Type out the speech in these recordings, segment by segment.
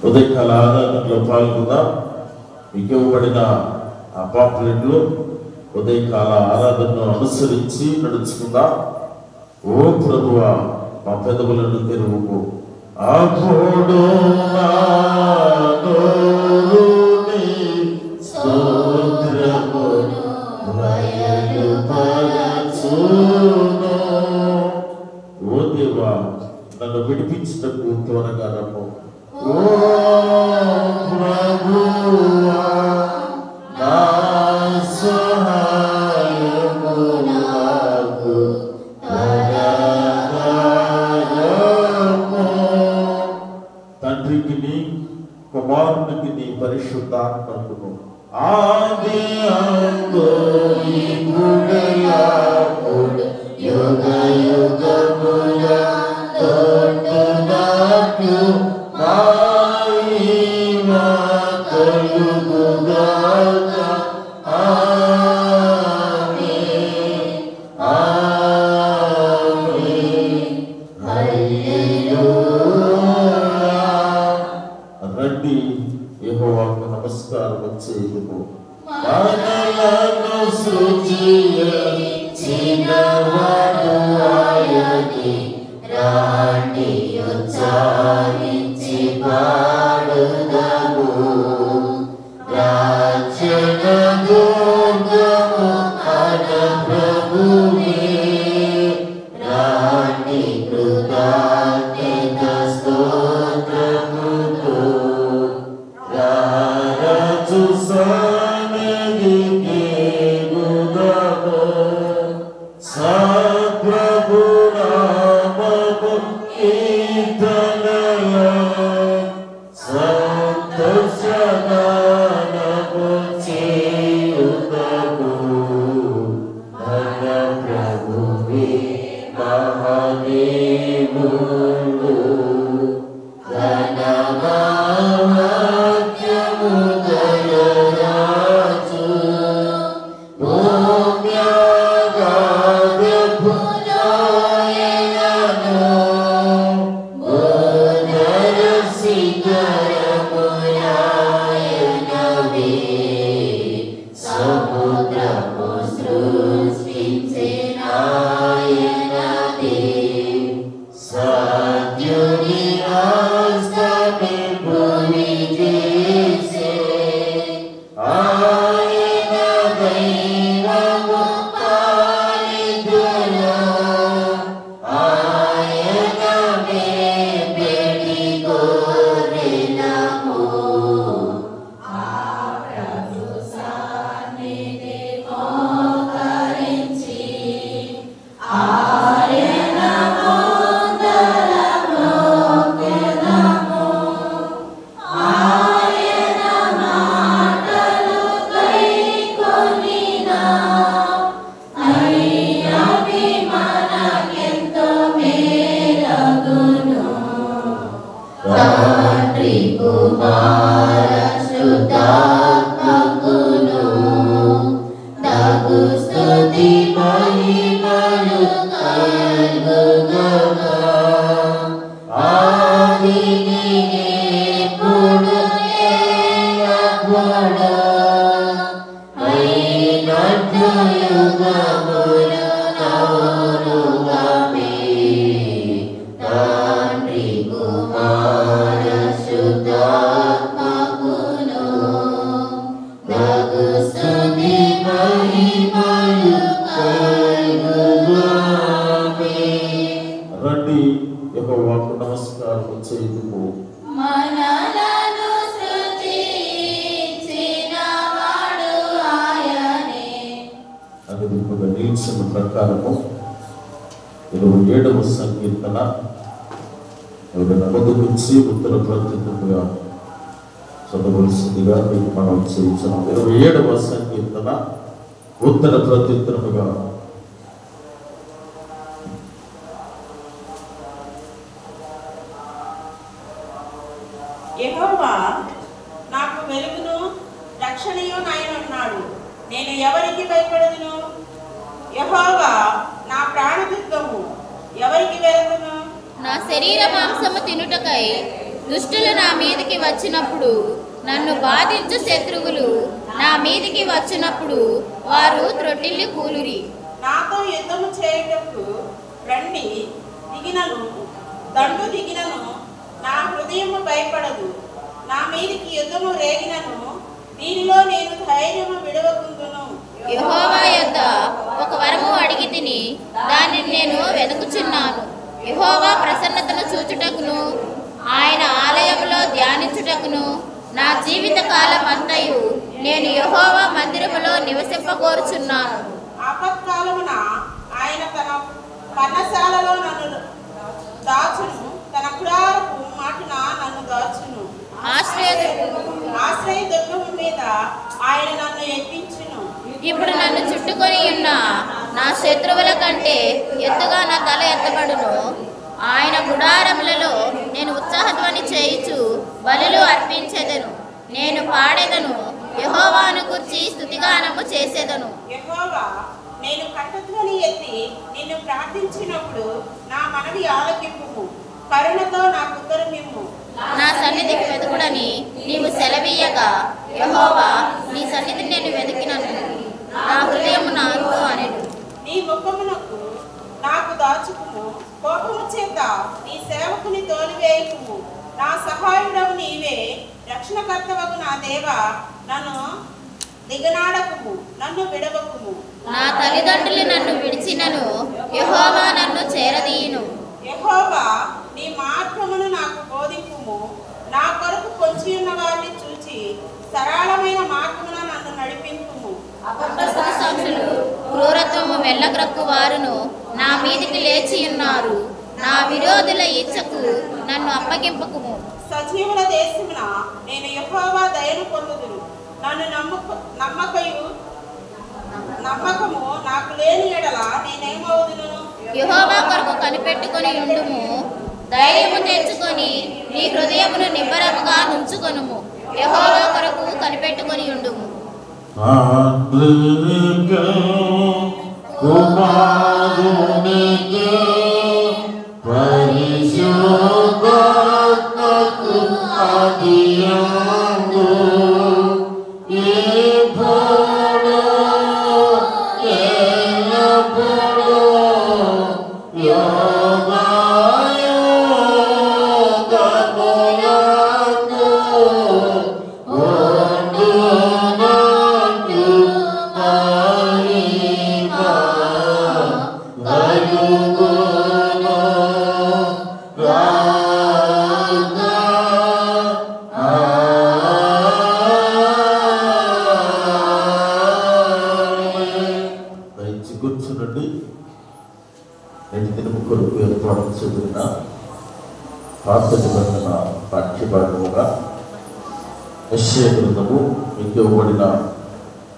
ఉదయకాల ఆరాధనలో పాల్గొందాం. మీకు ఇవ్వబడిన ఆ పాంప్లెట్లు ఉదయకాల ఆరాధనను అనుసరించి నడుచుకుందాం. ఓ ప్రభువా మా పెదవులను తెరువు, అప్పుడు స్తోత్రమును బయలుపరచును. ఓ దేవా నన్ను విడిపించటకు త్వరగా రమ్ము. ఓ ప్రభువా నా సహాయము నాకు త్వరగా రమ్ము. తండ్రికి నీ కుమారునికి నీ పరిశుద్ధాత్మకును ఆది అందు ఇప్పుడెల్లప్పుడు యుగ యుగముల తోడునట్లు మహిమ కలుగుగాక. ఆమేన్ ఆమేన్ హల్లెలూయా. రండి యెహోవాకు నమస్కారం చేయుము. మనలను సృజించినవాడు ఆయనే, రాండి ఉచ్చారించి పాడుదము. రక్షణ దుర్గము మన ప్రభువే, రాండి కృతజ్ఞత స్తోత్రముతో. రారచు సన్నిధికి గుదము, సత్ప్రభు నామము కీర్తనలో సంతోషగానము చేయుటకు. మన ప్రభువే మహాదేవుడు, ఘనమహత్యము గలరాజు. భూమ్యాగాధపులోయలను భూనరసిఖరములాయనవే, సముద్రము సృష్టించెనాయనదే. సత్యుని హస్తమే భూమి చేసే, ఆయన దైవము పాలితులు. ఆయన మేపెడి గొర్రెలము, ఆ ప్రభు సన్నిధి మోకరించి ఆయన ముందర మ్రొక్కెదము. ఆయన మాటలు గైకొనిన అవి మనకెంతో మేలగును. తండ్రి కుమార శుద్ధాత్మకును తగు స్తుతి మహిమలు కలుగుగాక. ఆదిని ఎప్పుడు ఎల్లప్పుడు అయినట్లు యుగములు నౌనుగామే. తండ్రి కుమార శుద్ధాత్మకును తగు స్తుతి మహిమలు కలుగుగాక. రండి యెహోవాకు నమస్కారం చేయుము. మనలను సృజించినవాడు ఆయనే. అది ఇప్పుడు నిలిచిన ప్రకారము 27వ సంకీర్తన ఎవరైనా ముందుకొచ్చి ఉత్తర ప్రత్యుత్తముగా చదవలసిందిగా మీకు మనం చేయించాం. 27వ సంకీర్తన ఉత్తర ప్రత్యుత్తరముగా. యెహోవా నాకు వెలుగును రక్షణయు నాయనున్నాడు, నేను ఎవరికి భయపడదును? యెహోవా నా ప్రాణదుర్గము, ఎవరికి వెళుదును? నా శరీర మాంసము తినుటకై దుష్టులు నా మీదికి వచ్చినప్పుడు, నన్ను బాధించు శత్రువులు నా మీదికి వచ్చినప్పుడు వారు త్రొట్టిల్లి కూలురి. నాతో యుద్ధము చేయుటకు రండి, దండు దిగినను నా హృదయము భయపడదు. నా మీదికి యుద్ధము రేగినను దీనిలో నేను ధైర్యము విడవకుందును. యెహోవా యొద్ద ఒక వరము అడిగి తిని దానిని నేను వెతుకుచున్నాను. యెహోవా ప్రసన్నతను చూచుటకును ఆయన ఆలయంలో ధ్యానించుటకును నా జీవిత కాలం అంతయు నేను యెహోవా మందిరములో నివసింపగోరుచున్నాను. ఆపత్కాలమున ఆయన తన పర్ణశాలలో నన్ను దాచును, తన గుడారపు మాటున నన్ను దాచును. ఆశ్రయ దుర్గము మీద ఆయన నన్ను ఎక్కించును. ఇప్పుడు నన్ను చుట్టుకొని ఉన్న నా శత్రువుల కంటే ఎత్తుగా నా తల ఎత్తబడును. ఆయన గుడారములలో నేను ఉత్సాహధ్వని చేయుచు బలులు అర్పించెదను. నేను పాడెదను, యెహోవాను గూర్చి స్తుతిగానము చేసేదను. యెహోవా, నేను కంఠధ్వని ఎత్తి నిన్ను ప్రార్థించినప్పుడు నా మనవి ఆలకింపుము. కరుణతో నాకు ఉత్తరమిమ్ము. నా సన్నిధికి వెతుకుడని నీవు సెలవీయగా, యెహోవా నీ సన్నిధిని నేను వెతికినను. నా హృదయము నాతో అనెను. నీ ముఖమునకు నాకు దాచుకుము. కోపము చేత నీ సేవకుని తోలివేయకుము. నా సహాయుడవు నీవే, రక్షణకర్తవగు నా దేవా, నన్ను దిగనాడకుము, నన్ను విడవకుము. నా తల్లిదండ్రులు నన్ను విడిచినను, యెహోవా నన్ను చేరదీయును. యెహోవా, నీ మార్గమును నాకు బోధింపుము. నా కొరకు పొంచి ఉన్న వారిని చూచి సరళమైన మార్గమున నన్ను నడిపింపుము. సాక్షులు క్రూరత్వము వెళ్ళగ్రక్కు వారును నా మీదికి లేచి ఉన్నారు. నా విరోధుల ఇచ్చకు నన్ను అప్పగింపకుము. సజీవుల దేశమున నేను యెహోవా దయను పొందుదును. నన్ను నమ్మకము నాకు లేని ఎడల నేనేమవుదును? యెహోవా కొరకు కనిపెట్టుకొని ఉండుము. ధైర్యము తెచ్చుకొని నీ హృదయమును నిబ్బరముగా నుంచుకొనుము. యెహోవా కొరకు కనిపెట్టుకొని ఉండుము. కూర్చునండి. నేటి దినము కొరకు ఏర్పాటు చదివిన పాత నిబంధన పాఠ్యభాగముగా యెషయా గ్రంథము మీకు ఇవ్వబడిన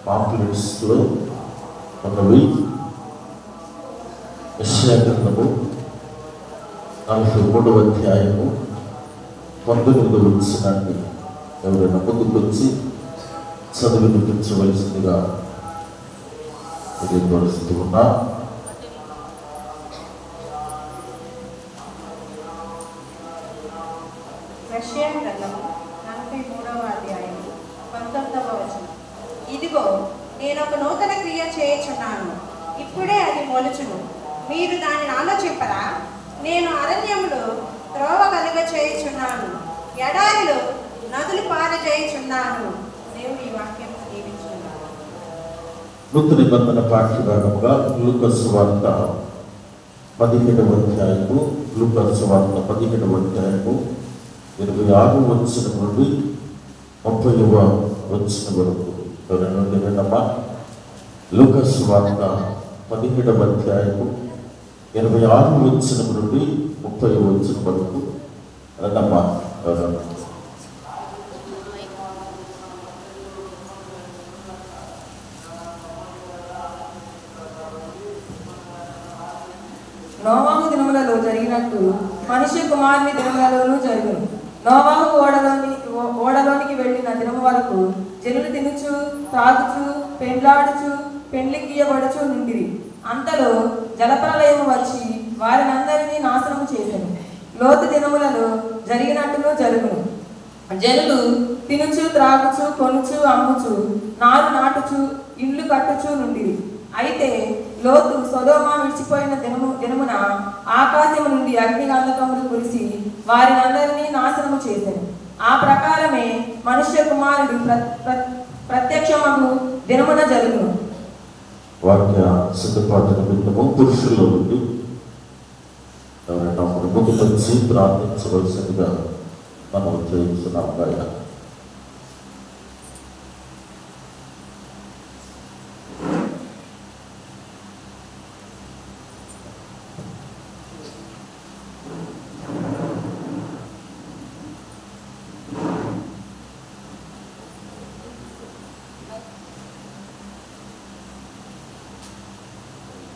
పాంప్లెట్స్లో ఉన్నవి. యెషయా గ్రంథము 43వ అధ్యాయము 19వ వచనాన్ని ఎవరైనా ముందుకొచ్చి చదివి వినిపించవలసిందిగా తెలియపరుస్తూ ఉన్నా. యెషయా గ్రంథము 43వ అధ్యాయము 19వ వచనం. ఇదిగో, నేను ఒక నూతన క్రియ చేయుచున్నాను, ఇప్పుడే అది మొలుచును, మీరు దానిని ఆలోచింపరా? నేను అరణ్యములో త్రోవ కలుగ చేయుచున్నాను, ఎడారిలో నదులు పారజేయుచున్నాను. దేవుని ఈ వాక్యం దీవించున్నాను. నూతన నిబంధన పాఠ్యభాగముగా లూకా సువార్త 17వ అధ్యాయము, లూకా సువార్త 17వ అధ్యాయము 26వ వచనం నుండి 30వ వచనం వరకు ఎవరైనా వినమ్మా. లూకా సువార్త 17వ అధ్యాయము 26వ వచనం నుండి 30వ వచనం వరకు రండమ్మా. నోవాహు దినములలో జరిగినట్టు మనుష్య కుమారుని దినములలోనూ జరుగును. నోవాహు ఓడలోనికి వెళ్ళిన దినము వరకు జనులు తినుచు తాగుచు పెండ్లాడుచు పెండ్లికియబడుచు నుండిరి. అంతలో జలప్రలయము వచ్చి వారినందరినీ నాశనము చేసెను. లోతు దినములలో జరిగినట్టును జరుగును. జనులు తినుచు త్రాగుచు కొనుచు అమ్ముచు నారు నాటుచు ఇండ్లు కట్టుచు నుండిరి. అయితే లోతు సొదొమ విడిచిపోయిన దినమున ఆకాశము నుండి అగ్నిగంధకములు కురిసి వారినందరినీ నాశనము చేసెను. ఆ ప్రకారమే మనుష్య కుమారుడు ప్రత్యక్షమగు దినమున జరుగును. వాక్య సిద్ధపాటు నిమిత్తము పురుషుల్లో నుండి ఎవరైనా ముందుకు వచ్చి ప్రార్థించవలసిందిగా మనం చేయించున్నాం గాయ.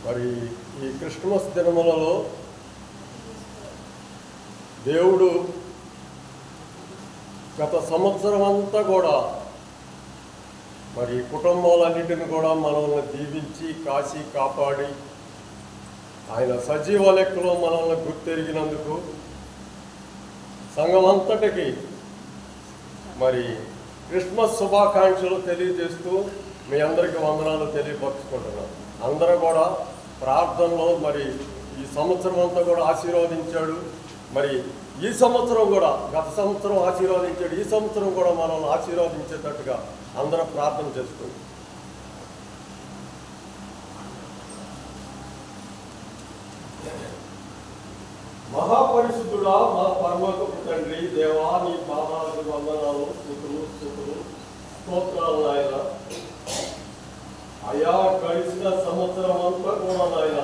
మరి ఈ క్రిస్మస్ దినములలో దేవుడు గత సంవత్సరం అంతా కూడా మరి కుటుంబాలన్నిటిని కూడా మనల్ని దీవించి కాచి కాపాడి ఆయన సజీవ లెక్కలో మనల్ని గుర్తెరిగినందుకు సంఘం అంతటికి మరి క్రిస్మస్ శుభాకాంక్షలు తెలియజేస్తూ మీ అందరికీ వందనాలు తెలియపరుచుకుంటున్నాను. అందరూ కూడా ప్రార్థనలో మరి ఈ సంవత్సరం అంతా కూడా ఆశీర్వదించాడు. మరి ఈ సంవత్సరం కూడా గత సంవత్సరం ఆశీర్వదించాడు, ఈ సంవత్సరం కూడా మనల్ని ఆశీర్వదించేటట్టుగా అందరం ప్రార్థన చేసుకోండి. మహాపరిశుద్ధుడా మా పరలోకపు తండ్రి, దేవా నీ పాదాలకు వందనాలు, స్తుతులు స్తోత్రాలు నాయన. అయా గడిచిన సంవత్సరం అంతా కూడా నాయన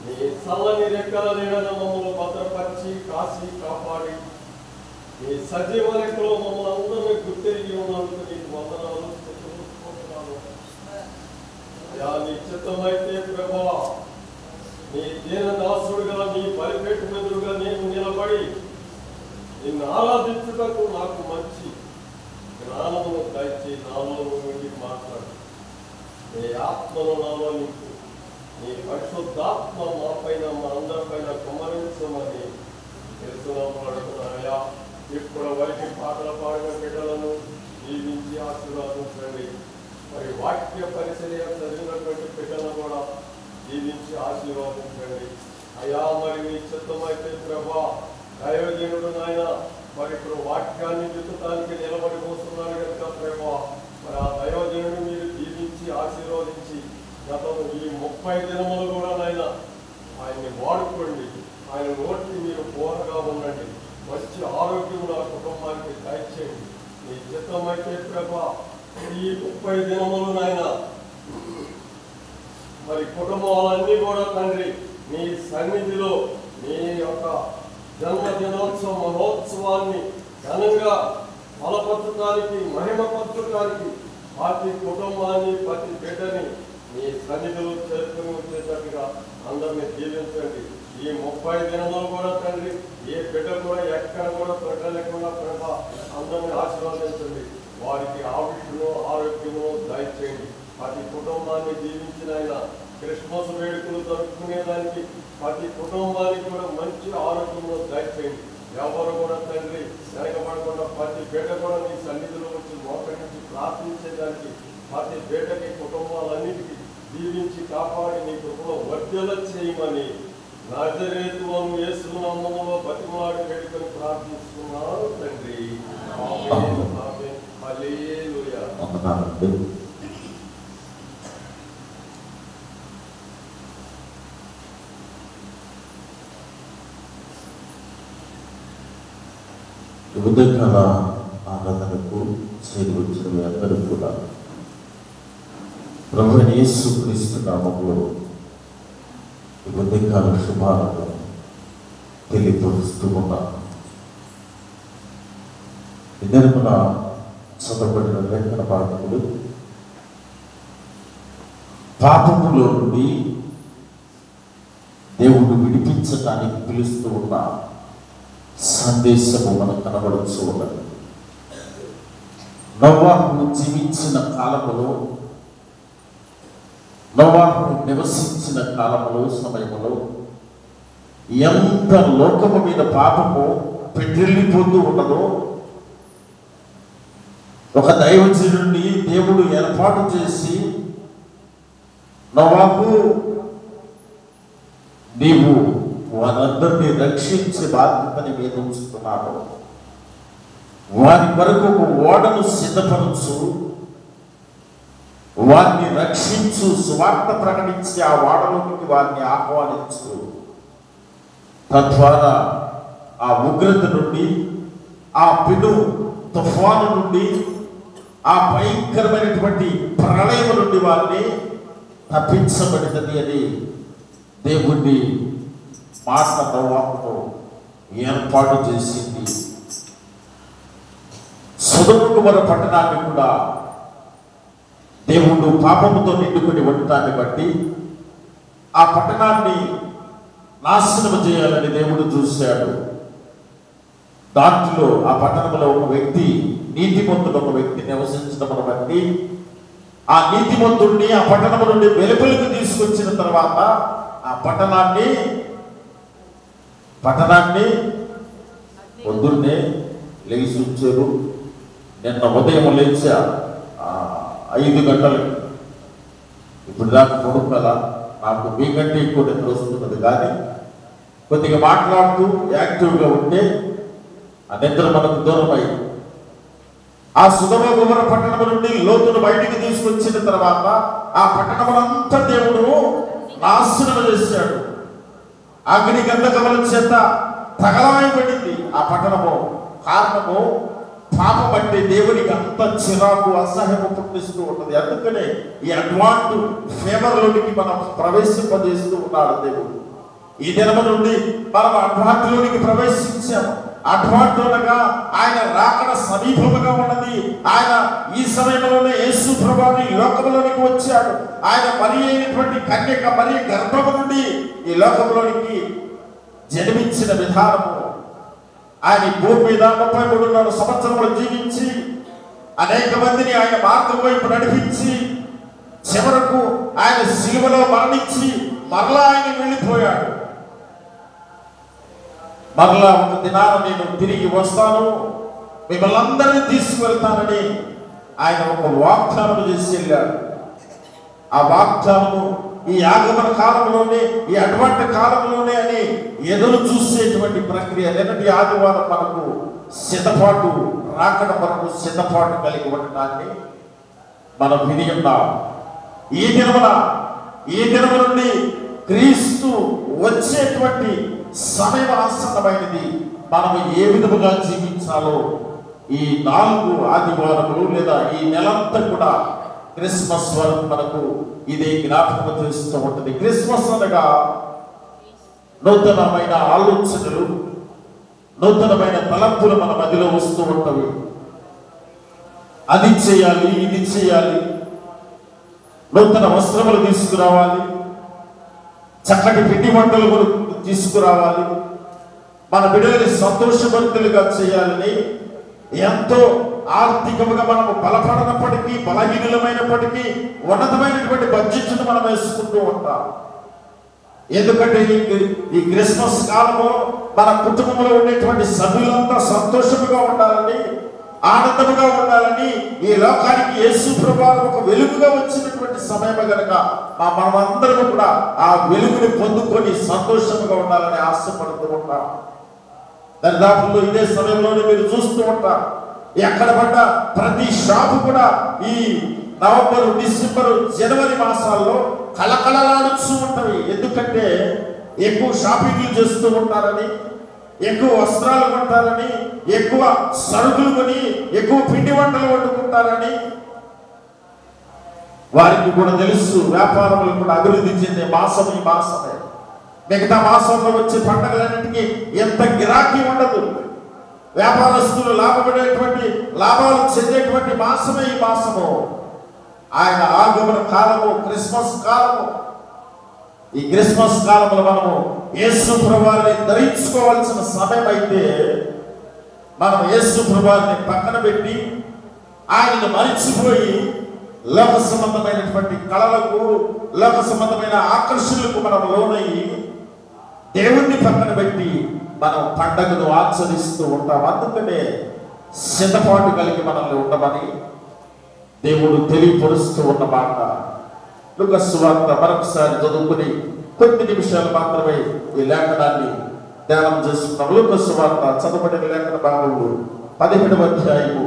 నీ చల్లని రెక్కల నీడన మమ్మల్ని భద్రపరిచి కాసి కాపాడి నీ సజీవ లెక్కలో మమ్మల్ని అందరినీ గుర్తెరిగి ఉన్నందుకు నీకు వందనాలు, స్తుతులు స్తోత్రాలు. అయా నీ చిత్తమైతే ప్రభా నీ దీనదాసుడుగా నీ బలిపేట ఎదురుగా నేను నిలబడి నిన్ను ఆరాధించుటకు నాకు మంచి జ్ఞానమును దయచి నాలో నుండి మాట్లాడు. నీ ఆత్మను నాలో నింపు, నీ పరిశుద్ధాత్మ మా పైన మా అందరిపైన కుమ్మరించమని తెలుసుకున్నాయా. ఇప్పుడు వరకు పాటలు పాడిన బిడ్డలను జీవించి ఆశీర్వాదించండి. మరి వాక్య పరిచర్య చదివినటువంటి బిడ్డలను కూడా జీవించి ఆశీర్వాదించండి అయ్యా. మరి నీ చిత్తమైతే ప్రభా దైవజనుడు నాయన మరి ఇప్పుడు వాక్యాన్ని విత్తడానికి నిలబడి పోతున్నాడు కనుక ప్రభా మరి ఆ దైవజనుడు మీరు జీవించి ఆశీర్వదించి గతంలో ఈ 30 దినములు కూడా నాయన ఆయన్ని వాడుకోండి. ఆయన నోటికి మీరు పోరగా ఉండండి. మంచి ఆరోగ్యం నా కుటుంబానికి దయచేయండి. నీ చిత్తమైతే ప్రభా ఈ 30 దినములు నాయన మరి కుటుంబాలన్నీ కూడా తండ్రి నీ సన్నిధిలో నీ యొక్క జన్మదినోత్సవ మహోత్సవాన్ని ఘనంగా బలపరచడానికి మహిమపరచడానికి ప్రతి కుటుంబాన్ని ప్రతి బిడ్డని నీ సన్నిధిలో చేరుకుని వచ్చేటట్టుగా అందరినీ దీవించండి. ఈ 30 దినములు కూడా తండ్రి ఏ బిడ్డ కూడా ఎక్కడ కూడా పెట్టలేకుండా ప్రభా అందరినీ ఆశీర్వదించండి. వారికి ఆవిష్ను ఆరోగ్యము దయచేయండి. ప్రతి కుటుంబాన్ని దీవించిన ఆయన క్రిస్మస్ వేడుకలు జరుపుకునేదానికి ప్రతి కుటుంబానికి కూడా మంచి ఆరోగ్యంలో దయచేయండి. ఎవరు కూడా తండ్రి వెనకబడకుండా ప్రతి బిడ్డ కూడా నీ సన్నిధిలో వచ్చి మోకరించి ప్రార్థించేదానికి ప్రతి బిడ్డకి కుటుంబాలన్నిటికీ దీవించి కాపాడి నీ కృపలో వర్ధల చేయమని నజరేతువను యేసు నామములో బతిమాడి వేడుకని ప్రార్థిస్తున్నాను తండ్రి. ఆమేన్ ఆమేన్ హల్లెలూయా. ఉదయకాల ఆరాధనకు చేరి వచ్చిన మీ అందరూ కూడా ప్రభువైన యేసుక్రీస్తు నామములో ఈ ఉదయకాల శుభాలను తెలియపరుస్తూ ఉన్నాను. ఈ దినమున చదవబడిన లేఖన భాగములు పాపములో నుండి దేవుడు విడిపించడానికి పిలుస్తూ ఉన్న సందేశము మనకు కనబడుతూ ఉన్నది. నోవాహు జీవించిన కాలములో, నోవాహు నివసించిన కాలములో సమయంలో ఎంత లోకము మీద పాపము పెట్రిల్లిపోతూ ఉన్నదో, ఒక దైవజనుడిని దేవుడు ఏర్పాటు చేసి, నోవాహు నీవు వారందరినీ రక్షించే బాధ్యతని మీద ఉంచుతున్నాడు, వారి కొరకు ఒక ఓడను సిద్ధపరచు, వారిని రక్షించు, సువార్త ప్రకటించి ఆ ఓడలోకి వారిని ఆహ్వానించు. తద్వారా ఆ ఉగ్రత నుండి, ఆ పెను తుఫాను నుండి, ఆ భయంకరమైనటువంటి ప్రళయం నుండి వారిని తప్పించబడినది అని దేవుడి మాట నోవాహుతో ఏర్పాటు చేసింది. సొదొమ గొమొర్రా పట్టణాన్ని కూడా దేవుడు పాపముతో నిండుకొని ఉండటాన్ని బట్టి ఆ పట్టణాన్ని నాశనం చేయాలని దేవుడు చూశాడు. దాంట్లో ఆ పట్టణంలో ఒక వ్యక్తి, నీతిమంతుడు ఒక వ్యక్తి నివసించడం బట్టి ఆ నీతిమంతుడిని ఆ పట్టణం నుండి వెలుపలికి తీసుకొచ్చిన తర్వాత ఆ పట్టణాన్ని పొద్దున్నే లేచి ఉంచారు. నిన్న ఉదయం లేచా 5 గంటలకి, ఇప్పుడు దాకా పడుకోలా, నాకు మీకంటే ఎక్కువ నిద్ర వస్తున్నది, కానీ కొద్దిగా మాట్లాడుతూ యాక్టివ్గా ఉంటే ఆ నిద్ర మనకు దూరమై ఆ సొదొమ గొమొర్రా పట్టణం నుండి లోతును బయటికి తీసుకొచ్చిన తర్వాత ఆ పట్టణమంతా దేవుడు నాశనం చేశాడు. అగ్ని గంధకముల చేత తగలమైపడింది ఆ పట్టణము. కారణము పాపం అంటే దేవునికి అంత చిరాకు, అసహ్యము పుట్టిస్తూ ఉంటుంది. అందుకనే ఈ అడ్వాంట్ ఫేవర్లోనికి మనం ప్రవేశింపజేస్తూ ఉన్నాడు దేవుడు. ఈ దినము నుండి మనం అడ్వాంట్లోనికి ప్రవేశించాము. అడ్వాంట్ అనగా ఆయన రాకడ సమీపముగా ఉన్నది. ఆయన ఈ సమయంలోనే యేసు ప్రభువు ఈ లోకంలోనికి వచ్చాడు. ఆయన మరి అయినటువంటి కన్యక మరి గర్భము నుండి ఈ లోకంలోనికి జన్మించిన విధానము, ఆయన భూమి మీద 33 సంవత్సరములు జీవించి అనేక మందిని ఆయన మార్గం వైపు నడిపించి చివరకు ఆయన శిలువలో మరణించి మరలా ఆయన వెళ్ళిపోయాడు. మరలా ఒక దినాన నేను తిరిగి వస్తాను, మిమ్మల్ని అందరినీ తీసుకువెళ్తానని ఆయన ఒక వాగ్దానం చేసి వెళ్ళాడు. ఆ వాగ్దానము ఈ ఆగమన కాలంలోనే, ఈ అటువంటి కాలంలోనే అని ఎదురు చూసేటువంటి ప్రక్రియ. నిన్నటి ఆదివారం మనకు సిద్ధపాటు, రాకడ మనకు సిద్ధపాటు కలిగి ఉండటాన్ని మనం విని ఉన్నాం. ఈ దినము నుండి క్రీస్తు వచ్చేటువంటి సమయం ఆసన్నమైనది. మనం ఏ విధముగా జీవించాలో ఈ 4 ఆదివారములు లేదా ఈ నెలంతా కూడా క్రిస్మస్ వరకు మనకు ఇదే జ్ఞాపకం చేస్తూ ఉంటుంది. క్రిస్మస్ అనగా నూతనమైన ఆలోచనలు, నూతనమైన తలంపులు మన మధ్యలో వస్తూ ఉంటవి. అది చేయాలి, ఇది చేయాలి, నూతన వస్త్రములు తీసుకురావాలి, చక్కటి పిండి వంటలు తీసుకురావాలి, మన బిడ్డలని సంతోషభరితులుగా చేయాలని ఎంతో ఆర్థికంగా మనము బలపడనప్పటికీ, బలహీనులమైనప్పటికీ ఉన్నతమైనటువంటి బడ్జెట్ను మనం వేసుకుంటూ ఉంటాం. ఎందుకంటే ఈ క్రిస్మస్ కాలంలో మన కుటుంబంలో ఉండేటువంటి సభ్యులంతా సంతోషముగా ఉండాలని, ఆనందముగా ఉండాలని, ఈ లోకానికి యేసు ప్రభువు ఒక వెలుగుగా వచ్చినటువంటి సమయం కనుక మనమందరం కూడా ఆ వెలుగుని పొందుకొని సంతోషముగా ఉండాలని ఆశపడుతూ ఉంటాం. దరిదాపుల్లో ఇదే సమయంలోనే మీరు చూస్తూ ఉంటారు, ఎక్కడ పడ్డ ప్రతి షాపు కూడా ఈ నవంబరు, డిసెంబరు, జనవరి మాసాల్లో కళకళలాడుతూ ఉంటవి. ఎందుకంటే ఎక్కువ షాపింగ్లు చేస్తూ ఉంటారని, ఎక్కువ వస్త్రాలు కొంటారని, ఎక్కువ సరుకులు కొని ఎక్కువ పిండి వంటలు వండుకుంటారని. వారికి కూడా తెలుసు వ్యాపారములు కూడా అభివృద్ధి చెందే మాసం ఈ మాసమే. మిగతా మాసంలో వచ్చే పండుగలన్నింటికి ఎంత గిరాకీ ఉండదు. వ్యాపారస్తులు లాభాలు చెందేటువంటి మాసమే ఈ మాసము. ఆయన ఆగమన కాలము, క్రిస్మస్ కాలము. ఈ క్రిస్మస్ కాలంలో మనము యేసు ప్రభువుని ధరించుకోవాల్సిన సమయం అయితే మనం యేసు ప్రభువుని పక్కన పెట్టి ఆయనను మరిచిపోయి లోక సంబంధమైనటువంటి కళలకు, లోక సంబంధమైన ఆకర్షణలకు మనం లోనయ్యి దేవుణ్ణి పక్కన పెట్టి మనం పండగను ఆచరిస్తూ ఉంటాం. అందుకనే సిద్ధపాటు కలిగి మనల్ని ఉండమని దేవుడు తెలియపరుస్తూ ఉన్న మాట. లూకా సువార్త మరొకసారి చదువుకుని కొన్ని నిమిషాలు మాత్రమే ఈ లేఖనాన్ని ధ్యానం చేసుకున్నాం. లూకా సువార్త చదవబడిన లేఖన భాగంలో 17వ అధ్యాయము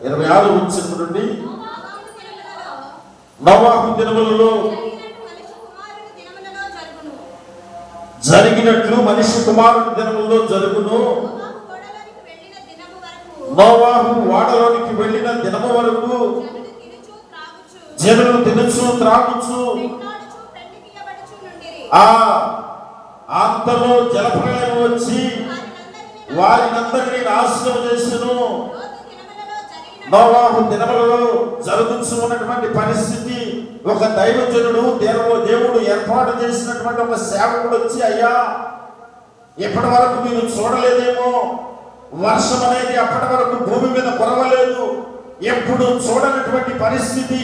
26వ వచనం నుండి, నోవాహు దినములలో జరిగినట్లు మనిషి కుమారుని దినములలో జరుగును. నోవాహు ఓడలోనికి వెళ్ళిన దినము వరకు జనులు తినుచు త్రాగుచు అంతలో జలప్రలయం వచ్చి వారినందరినీ నాశనం చేసెను. నోవాహు దినములలో జరుగుతూ ఉన్నటువంటి పరిస్థితి, ఒక దైవజనుడు దేవుడు ఏర్పాటు చేసినటువంటి ఒక సేవకుడు వచ్చి, అయ్యా ఇప్పటి వరకు మీరు చూడలేదేమో, వర్షం అనేది అప్పటి వరకు భూమి మీద కురవలేదు, ఎప్పుడు చూడనటువంటి పరిస్థితి.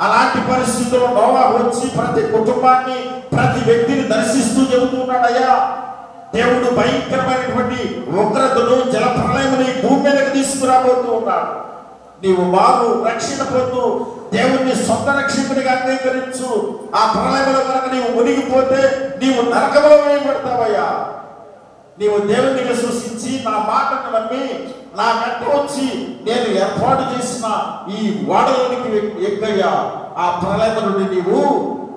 అలాంటి పరిస్థితుల్లో నోవాహు వచ్చి ప్రతి కుటుంబాన్ని ప్రతి వ్యక్తిని దర్శిస్తూ చెబుతున్నాడు, అయ్యా దేవుడు భయంకరమైనటువంటి ఉగ్రతను జలప్రలయముని భూమి మీదకి తీసుకురాబోతూ ఉన్నాడు. నీవు మారు రక్షణ పొందు, దేవుణ్ణి సొంత రక్షకుడిగా అంగీకరించు. ఆ ప్రళయంలో కనుక నీవు మునిగిపోతే నీవు నరకములో వేయబడతావయ్యా. నీవు దేవుణ్ణి విశ్వసించి నా మాటను నమ్మి నా వెంట వచ్చి నేను ఏర్పాటు చేసిన ఈ ఓడలోనికి ఎక్కయ్యా, ఆ ప్రళయం నుండి నీవు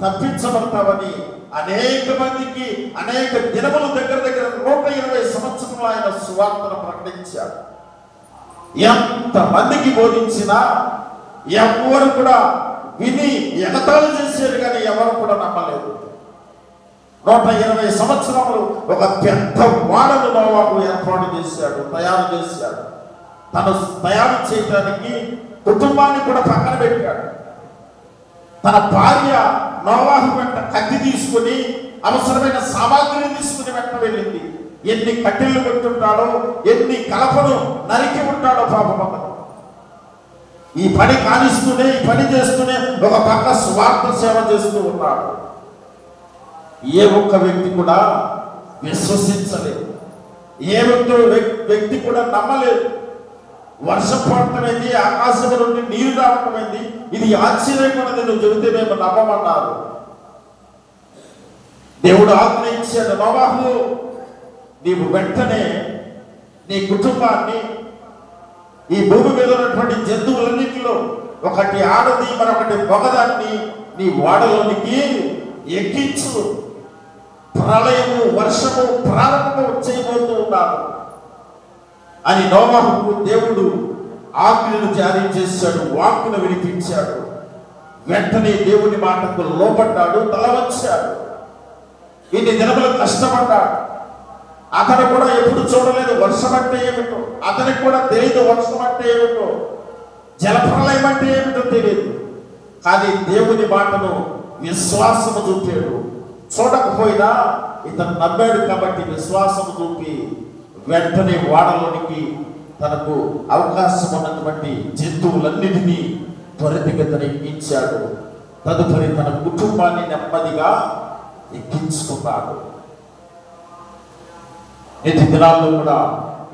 తప్పించబడతావని అనేక మందికి అనేక దినములు దగ్గర 120 సంవత్సరంలో ఆయన సువార్తను ప్రకటించాడు. ఎంత మందికి బోధించినా ఎవరు కూడా విని ఎగతాళి చేశారు, కానీ ఎవరు కూడా నమ్మలేదు. 120 సంవత్సరములు ఒక పెద్ద ఓడను నోవాహు ఏర్పాటు చేశాడు, తయారు చేశాడు. తను తయారు చేయడానికి కుటుంబాన్ని కూడా పక్కన పెట్టాడు. తన భార్య నోవాహు వెంట కత్తి తీసుకుని అవసరమైన సామాగ్రిని తీసుకుని వెంట వెళ్ళింది. ఎన్ని కట్టెలు పెట్టుంటాడో, ఎన్ని కలపను నరికి ఉంటాడో పాపం. ఈ పని కానిస్తూనే, ఈ పని చేస్తూనే ఒక పక్క స్వార్థ సేవ చేస్తూ ఉన్నాడు. ఏ ఒక్క వ్యక్తి కూడా విశ్వసించలేదు, ఏ వ్యక్తి కూడా నమ్మలేదు. వర్షం పడటమైంది, ఆకాశం నుండి నీరు రావటమైంది, ఇది ఆశ్చర్యమైనది, నువ్వు చెబితే మేము నమ్మమన్నారు. దేవుడు ఆజ్ఞ ఇచ్చాడు, నోవాహు నీవు వెంటనే నీ కుటుంబాన్ని ఈ భూమి మీద ఉన్నటువంటి జంతువులన్నింటిలో ఒకటి ఆడది మరొకటి మగదాన్ని నీ ఓడలోనికి ఎక్కించు. ప్రళయము వర్షము ప్రారంభము చేయబోతూ ఉన్నాడు అని నోవాహుకు దేవుడు ఆజ్ఞను జారీ చేశాడు, వాక్కును వినిపించాడు. వెంటనే దేవుని మాటకు లోబడ్డాడు, తల వంచాడు. ఇన్ని దినములు కష్టపడ్డాడు. అతను కూడా ఎప్పుడు చూడలేదు వర్షం అంటే ఏమిటో, అతనికి కూడా తెలియదు వర్షం అంటే ఏమిటో, జలప్రలయం అంటే ఏమిటో తెలియదు. కానీ దేవుని మాటను విశ్వాసము చూపాడు. చూడకపోయినా ఇతను నమ్మాడు కాబట్టి విశ్వాసము చూపి వెంటనే ఓడలోనికి తనకు అవకాశం ఉన్నటువంటి జంతువులన్నిటినీ త్వరితగతిన ఎక్కించాడు. తదుపరి తన కుటుంబాన్ని నెమ్మదిగా ఎక్కించుకున్నాడు. నేటి దినాల్లో కూడా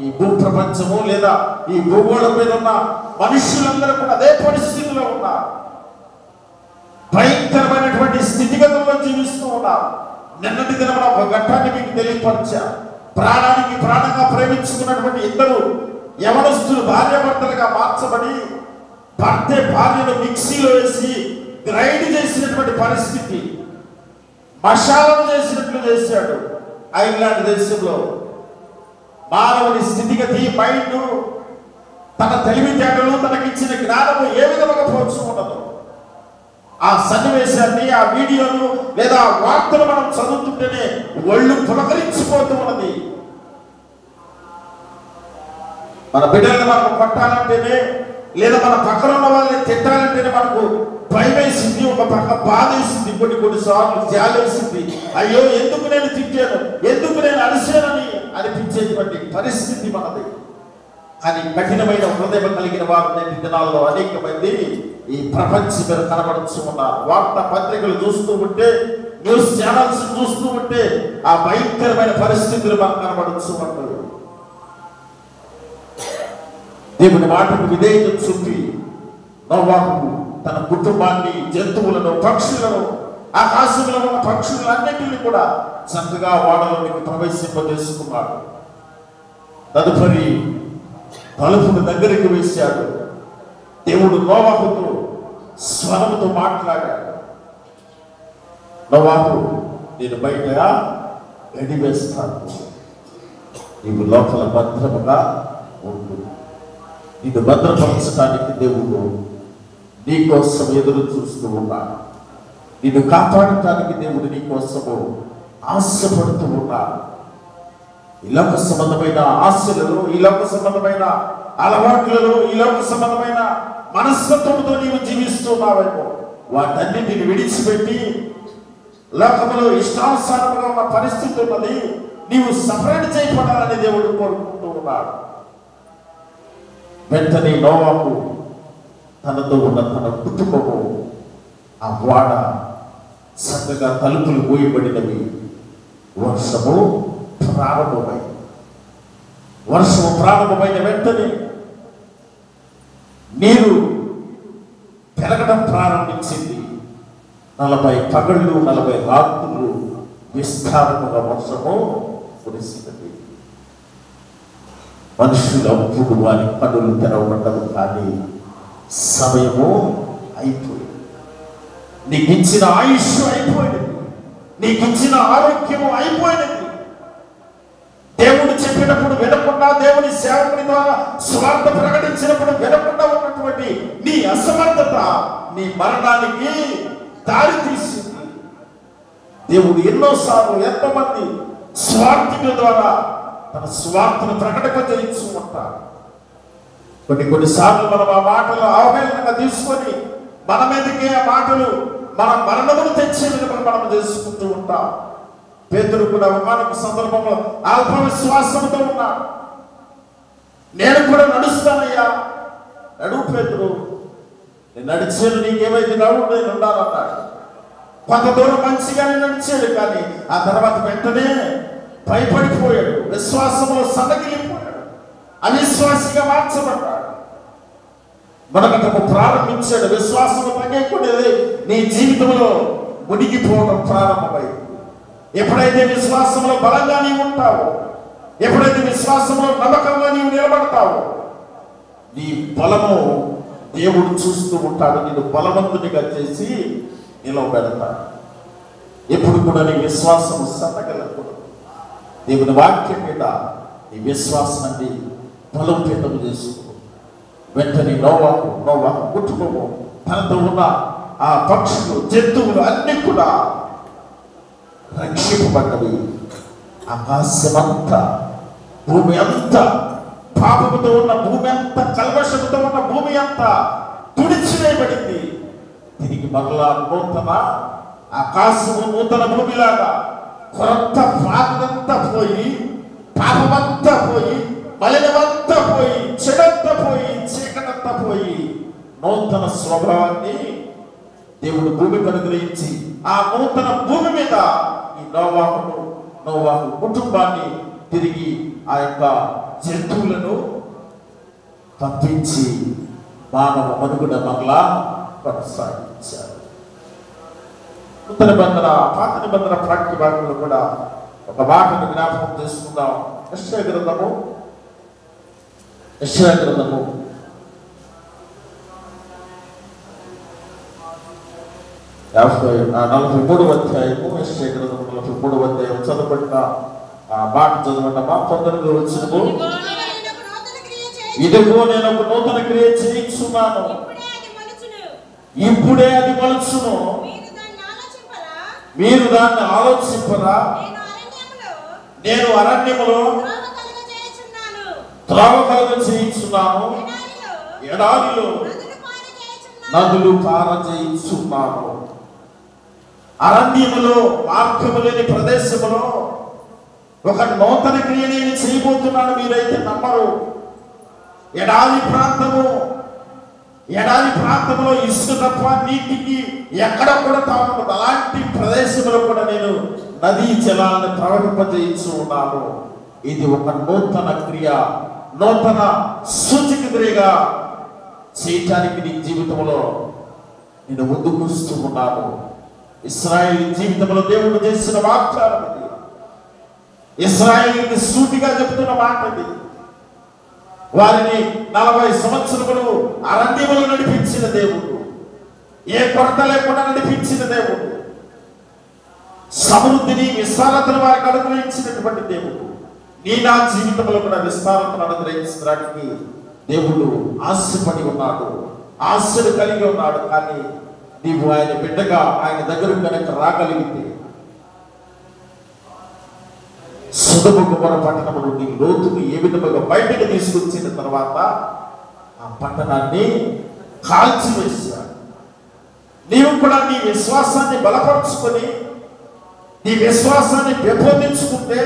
ఈ భూప్రపంచము లేదా ఈ భూగోళం మీద ఉన్న మనుష్యులందరూ కూడా అదే పరిస్థితిలో ఉన్నారు. భయంకరమైనటువంటి స్థితిగతుల్లో జీవిస్తూ ఉన్నారు. నిన్నటి దినమున ఒక ఘట్టాన్ని మీకు తెలియపరిచా. ప్రాణానికి ప్రాణంగా ప్రేమించుకున్నటువంటి ఇద్దరు యవనస్తులు భార్యాభర్తలుగా మార్చబడి భర్తే భార్యను మిక్సీలో వేసి గ్రైండ్ చేసినటువంటి పరిస్థితి, మషాలను చేసినట్లు చేశాడు. ఐర్లాండ్ దేశంలో మానవుని స్థితిగతి, మైండ్, తన తెలివితేటలు, తనకిచ్చిన జ్ఞానము ఏ విధంగా పోల్చుకున్నదో ఆ సన్నివేశాన్ని, ఆ వీడియోను లేదా వార్తలు మనం చదువుతుంటేనే ఒళ్ళు పులకరించిపోతూ ఉన్నది. మన బిడ్డలను మనకు కొట్టాలంటేనే లేదా మన పక్కన ఉన్న వాళ్ళని తిట్టాలంటేనే మనకు భయం వేసింది, ఒక పక్క బాధ వేసింది, కొన్నిసార్లు జాలేసింది. అయ్యో ఎందుకు నేను తిట్టాను, ఎందుకు నేను అరిశానని అనిపించేటువంటి పరిస్థితి మనది. కానీ కఠినమైన హృదయం కలిగిన వారు నేటి దినాల్లో అనేక మంది ఈ ప్రపంచం మీద కనబడుతూ ఉన్నారు. వార్తా పత్రికలు చూస్తూ ఉంటే న్యూస్ ఛానల్స్ చూస్తూ ఉంటే ఆ భయంకరమైన పరిస్థితులు మనకు కనబడచ్చు అంటారు. దేవుని మాటకు విధేయత చూపి నోవాహు తన కుటుంబాన్ని, జంతువులను, పక్షులను, ఆకాశంలో ఉన్న పక్షులన్నింటినీ కూడా చక్కగా ఓడలోనికి ప్రవేశింపజేసుకున్నాడు. తదుపరి తలుపును దగ్గరికి వేశాడు. దేవుడు నోవాహుతో స్వరముతో మాట్లాడాడు. నోవాహు, నేను బయట గడివేస్తాను, నీవు లోపల భద్రముగా ఉండు. ఇది భద్రపరచడానికి దేవుడు నీ కోసం ఎదురు చూస్తూ ఉన్నాడు. నిన్ను కాపాడటానికి దేవుడు నీ కోసము ఆశపడుతూ ఉన్నాడు. ఈ లోక సంబంధమైన ఆశలలో, ఈ లోక సంబంధమైన అలవాట్లలో, ఈ లోక సంబంధమైన మనస్తత్వంతో నీవు జీవిస్తున్నావేమో వాటన్నిటిని విడిచిపెట్టి లోకములో ఇష్టానుసారముగా ఉన్న పరిస్థితి ఉన్నది, నీవు సపరేట్ చేయబడాలని దేవుడు కోరుకుంటూ ఉన్నాడు. వెంటనే నోవాహు తనతో ఉన్న తన కుటుంబము ఆ వాడ చక్కగా తలుపులు మూయబడినవి. వర్షము ప్రారంభమైన వెంటనే నీరు పెరగడం ప్రారంభించింది. 40 పగళ్ళు 40 రాత్రులు విస్తారముగా వర్షము కురిసినది. మనుషులు అప్పుడు వారి కన్నులు తెరవబడ్డరు, కానీ సమయము అయిపోయింది. నీకు ఇచ్చిన ఆయుష్ అయిపోయినది, నీకు ఇచ్చిన ఆరోగ్యము అయిపోయినది. దేవుడు చెప్పినప్పుడు వినకుండా, దేవుని సేవకుని ద్వారా స్వార్థ ప్రకటించినప్పుడు వినకుండా ఉన్నటువంటి నీ అసమర్థత నీ మరణానికి దారి తీసింది. దేవుడు ఎన్నోసార్లు ఎంతోమంది స్వార్థుల ద్వారా తన స్వార్థను ప్రకటించు ఉంటారు. కొన్నిసార్లు మనం ఆ మాటలు అవహేళనగా తీసుకొని మన మీదకే ఆ మాటలు మన మరణమును తెచ్చే విధంగా మనం చేసుకుంటూ ఉంటాం. పేతురు కూడా ఒకనొక సందర్భంలో అల్ప విశ్వాసంతో ఉన్నాడు. నేను కూడా నడుస్తానయ్యా, నడువు పేతురు, నేను నడిచాను, నీకేమైతే నడువు, నేను ఉండాలన్నాడు. కొంత దూరం మంచిగానే నడిచాడు, కానీ ఆ తర్వాత వెంటనే భయపడిపోయాడు, విశ్వాసంలో సన్నగిలిపోయాడు, అవిశ్వాసిగా మార్చబడ్డాడు. మనకటకు ప్రారంభించాడు, విశ్వాసం తగ్గకూడదు. నీ జీవితంలో మునిగిపోవడం ప్రారంభమైంది. ఎప్పుడైతే విశ్వాసంలో బలంగా నీవు ఉంటావో, ఎప్పుడైతే విశ్వాసంలో నమ్మకంగా నీవు నిలబడతావో, నీ బలము దేవుడు చూస్తూ ఉంటాడు. నేను బలవంతునిగా చేసి నిలబెడతాడు. ఎప్పుడు కూడా నీ విశ్వాసము సన్నగలకూడదు. దేవుని వాక్యం మీద నీ విశ్వాసాన్ని బలోపేతం చేసుకో. వెంటనే నోవాహు కుటుంబము, తనతో ఉన్న ఆ పక్షులు, జంతువులు అన్ని కూడా రక్షింపబడ్డవి. ఆకాశమంతా, భూమి అంతా, పాపముతో ఉన్న భూమి అంతా, కల్మషముతో ఉన్న భూమి అంతా తుడిచివేయబడింది. తిరిగి మరలా నూతన ఆకాశము, నూతన భూమిలాగా కొత్త పాపమంతా పోయి, పాపమంతా పోయి, మలినమంతా పోయి, చెడంతా పోయి, చీకటంతా పోయి, నూతన స్వభావాన్ని దేవుడు భూమికి అనుగ్రహించి ఆ నూతన భూమి మీద ఈ నోవాహు కుటుంబాన్ని తిరిగి ఆ యొక్క జంతువులను పంపించి మానవ మనుగడ మరలా కొనసాగించారు. నూతన నిబంధన, పాత నిబంధన ప్రాక్టి భాగంలో కూడా ఒక మాటను జ్ఞాపకం చేసుకుందాం. యెషయా గ్రంథము 43వ అధ్యాయము, యెషయా గ్రంథము 43వ అధ్యాయం చదవబడిన ఆ మాట చదవండమ్మా. 19వ వచనము, ఇదిగో నేను ఒక నూతన క్రియ చేయించున్నాను, ఇప్పుడే అది మొలచును, మీరు దాన్ని ఆలోచింపరా? నేను అరణ్యములో త్రోవ కలుగ చేయించున్నాను, ఎడారిలో నదులు పారజేయించున్నాను. అరణ్యములో, మార్గము లేని ప్రదేశములో ఒక నూతన క్రియ నేను చేయబోతున్నాను, మీరైతే నమ్మరు. ఎడారి ప్రాంతము, ఎడారి ప్రాంతంలో ఇసుక తప్ప నీటికి ఎక్కడ కూడా తాను అలాంటి ప్రదేశంలో కూడా నేను నదీ జలాలను ప్రవహింపజేయించు ఉన్నాను. ఇది ఒక నూతన క్రియ, నూతన సూచక క్రియగా చేయటానికి నీ జీవితంలో నేను ముందుకు వస్తూ ఉన్నాను. ఇశ్రాయేలు జీవితంలో దేవుడు చేసిన వాగ్దానం ఇది. ఇశ్రాయేలుకి సూటిగా చెప్తున్న మాట ఇది. వారిని 40 సంవత్సరములు అరణ్యములు నడిపించిన దేవుడు, ఏ కొరత లేకుండా నడిపించిన దేవుడు, సమృద్ధిని విస్తారతను వారికి అనుగ్రహించినటువంటి దేవుడు, నీ నా జీవితంలో కూడా విస్తారతను అనుగ్రహించడానికి దేవుడు ఆశపడి ఉన్నాడు, ఆశలు కలిగి ఉన్నాడు. కానీ నీవు ఆయన బిడ్డగా ఆయన దగ్గరకు కనుక రాగలిగితే సొదొమ గొమొర్రా పట్టణం నుండి లోతుని ఏ విధముగా బయటకు తీసుకొచ్చిన తర్వాత ఆ పట్టణాన్ని కాల్చివేశాడు. నీవు కూడా నీ విశ్వాసాన్ని బలపరుచుకొని నీ విశ్వాసాన్ని పెంపొందించుకుంటే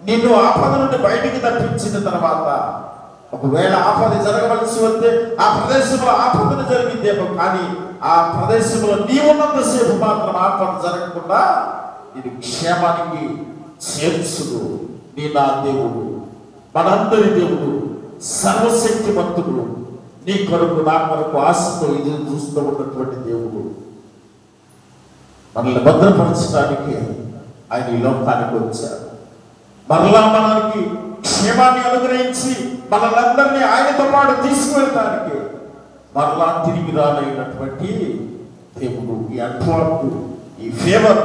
నిన్ను ఆపద నుండి బయటికి తప్పించిన తర్వాత ఒకవేళ ఆపద జరగవలసి వస్తే ఆ ప్రదేశంలో ఆపద జరిగిందేమో, కానీ ఆ ప్రదేశంలో నీవున్నంతసేపు మాత్రం ఆపద జరగకుండా ఇది క్షేమానికి చేర్చుడు నీ నా దేవుడు, మనందరి దేవుడు, సర్వశక్తిమంతుడు, నీ కొరకు నా కొరకు ఆశతో ఇది చూస్తూ ఉన్నటువంటి దేవుడు. మనల్ని భద్రపరచడానికి ఆయన ఈ లోకానికి వచ్చారు. మరలా మనకి క్షేమాన్ని అనుగ్రహించి మనల్ని ఆయనతో పాటు తీసుకువెళ్ళడానికి మరలా తిరిగి రానైనటువంటి దేవుడు. ఈ అటువంటి ఈ ఫేవర్,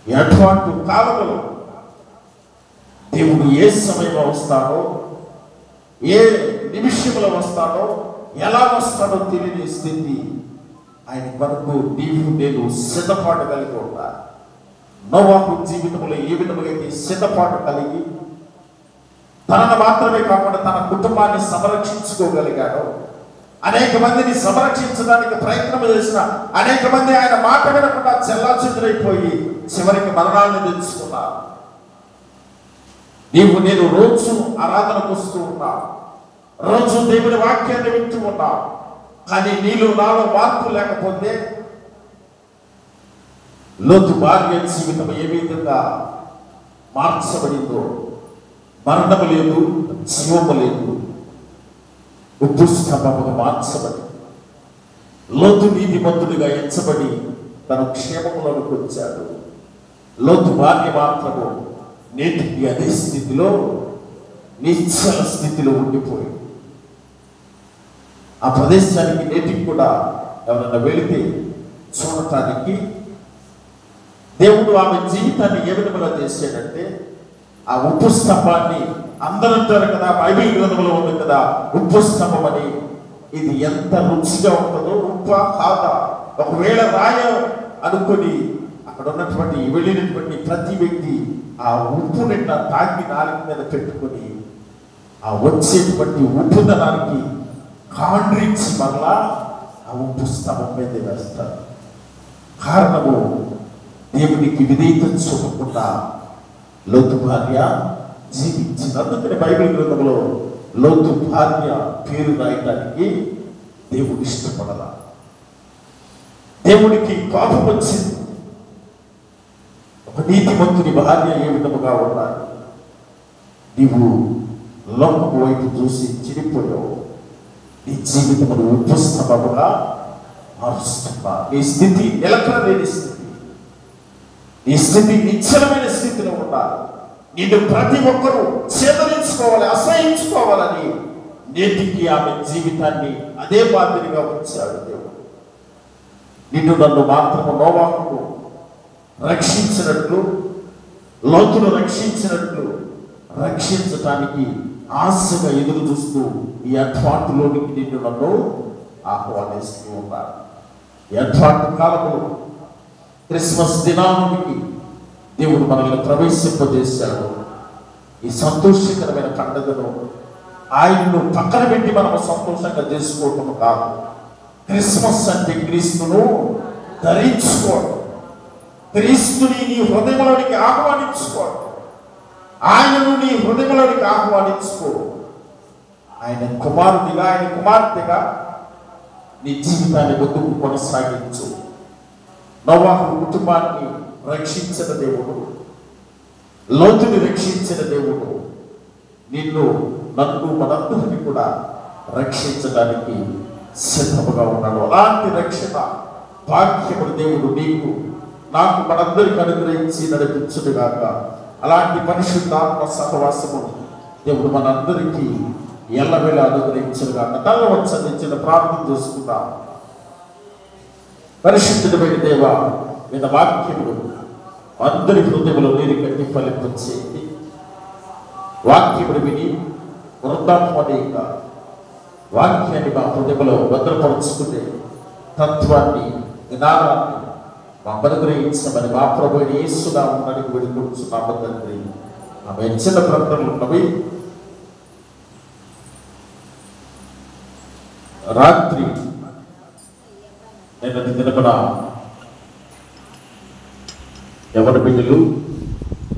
ఈ అటువంటి కాలంలో దేవుడు ఏ సమయంలో వస్తాడో, ఏ నిమిషంలో వస్తాడో, ఎలా వస్తాడో తెలియని స్థితి ఆయన కొరకు నీవు నేను సిద్ధపాటు కలిగి ఉండాలి. నోవాహు జీవితంలో ఏ విధముగా సిద్ధపాటు కలిగి తనను మాత్రమే కాకుండా తన కుటుంబాన్ని సంరక్షించుకోగలిగాడు, అనేక మందిని సంరక్షించడానికి ప్రయత్నం చేసిన అనేక మంది ఆయన మాట వినకుండా చెల్లాచెదురైపోయి చివరికి మరణాన్ని తెచ్చుకున్నారు. నీవు నేను రోజు ఆరాధనకు వస్తూ ఉన్నా, రోజు దేవుని వాక్యాన్ని వింటూ ఉన్నా, కానీ నీలో నాలో మార్పు లేకపోతే లోతు భార్య జీవితం ఏ విధంగా మార్చబడిందో, మరణము లేదు, జీవము లేదు, ఉప్పు స్తంభముగా మార్చబడి లోతు నీతిమంతుడిగా ఎంచబడి తన క్షేమములోకి వచ్చాడు. లోతు భార్య మాత్రము నేటికి అదే స్థితిలో, నిశ్చల స్థితిలో ఉండిపోయి ఆ ప్రదేశానికి నేటికి కూడా ఎవరైనా వెళితే చూడటానికి దేవుడు ఆమె జీవితాన్ని ఏ విధంగా చేశాడంటే, ఆ ఉప్పు స్తంభాన్ని అందరూ అంటారు కదా, బైబిల్ గ్రంథంలో ఉంది కదా ఉప్పు స్తంభం అని. ఇది ఎంత రుచిగా ఉంటుందో, ఉప్పా కాదా, ఒకవేళ రాయ అనుకొని అక్కడ ఉన్నటువంటి వెళ్ళినటువంటి ప్రతి వ్యక్తి ఆ ఉప్పు నిండా తాకి నాలుగు మీద పెట్టుకొని ఆ వచ్చేటువంటి ఉప్పుదనానికి కాండ్రించి మరలా ఆ ఉప్పు స్తంభం మీద వేస్తారు. కారణము దేవునికి విధేయత చూపకుండా లోతు భార్య జీవించింది. అందుకని బైబిల్ గ్రంథంలో లోతు భార్య పేరు రాయడానికి దేవుడు ఇష్టపడాల. దేవుడికి కోపం వచ్చింది. ఒక నీతిమంతుని భార్య ఏ విధముగా ఉండాలి, నీవు లోకము వైపు చూసి చెడిపోయావు, నీ జీవితమును ఉప్పు స్తంభముగా మారుస్తున్నా. నీ స్థితి నిలకడలేని స్థితి, నీ స్థితి నిశ్చలమైన స్థితిలో ఉండాలి. నిన్ను ప్రతి ఒక్కరూ చేదరించుకోవాలి, అసహించుకోవాలని నేటికి ఆమె జీవితాన్ని అదే మాదిరిగా ఉంచాడు దేవుడు. నిన్ను నన్ను మాత్రము నోవాహును రక్షించినట్లు, లోతును రక్షించినట్లు రక్షించటానికి ఆశగా ఎదురు చూస్తూ ఈ అడ్వాంట్లోనికి నిన్ను నన్ను ఆహ్వానిస్తూ ఉన్నాడు. ఈ అడ్వాంట్ కాలంలో క్రిస్మస్ దినానికి దేవుడు మనల్ని ప్రవేశింపజేశాడు. ఈ సంతోషకరమైన పండుగను ఆయన్ను పక్కన పెట్టి మనము సంతోషంగా చేసుకోవటం కాదు. క్రిస్మస్ అంటే క్రీస్తును ధరించుకోవడం, క్రీస్తుని నీ హృదయంలోనికి ఆహ్వానించుకోవడం, ఆయనను నీ హృదయంలోనికి ఆహ్వానించుకో. ఆయన కుమారుడిగా, ఆయన కుమార్తెగా నీ జీవితాన్ని ముందుకు కొనసాగించు. నోవాహు కుటుంబాన్ని రక్షించిన దేవుడు, లోతుని రక్షించిన దేవుడు నిన్ను, నన్ను, మనందరినీ కూడా రక్షించడానికి సిద్ధముగా ఉన్నాడు. అలాంటి రక్షణ భాగ్యముడు దేవుడు నీకు, నాకు, మనందరికీ అనుగ్రహించి నడిపించుగాక. అలాంటి పరిశుద్ధాత్మ సహవాసము దేవుడు మనందరికీ ఎల్లవేళ అనుగ్రహించుగాక. తల్లవచ్చని చిన్న ప్రార్థన చేసుకుందాం. పరిశుద్ధుడైన దేవా, మీద వాక్యములు అందరి హృదయంలో నీరు కట్టి ఫలింపచేయండి. వాక్యములు విని వృద్ధాత్మనేక వాక్యాన్ని మా హృదయంలో భద్రపరుచుకునే తత్వాన్ని, జ్ఞానాన్ని మాకు అనుగ్రహించమని మా ప్రభు యేసు నామమున వేడుకొనుచున్నాము తండ్రి. ఆమె చిన్న ప్రార్థనలు ఉన్నవి. రాత్రి నేను దినపడ ఎవరి బిడ్డలు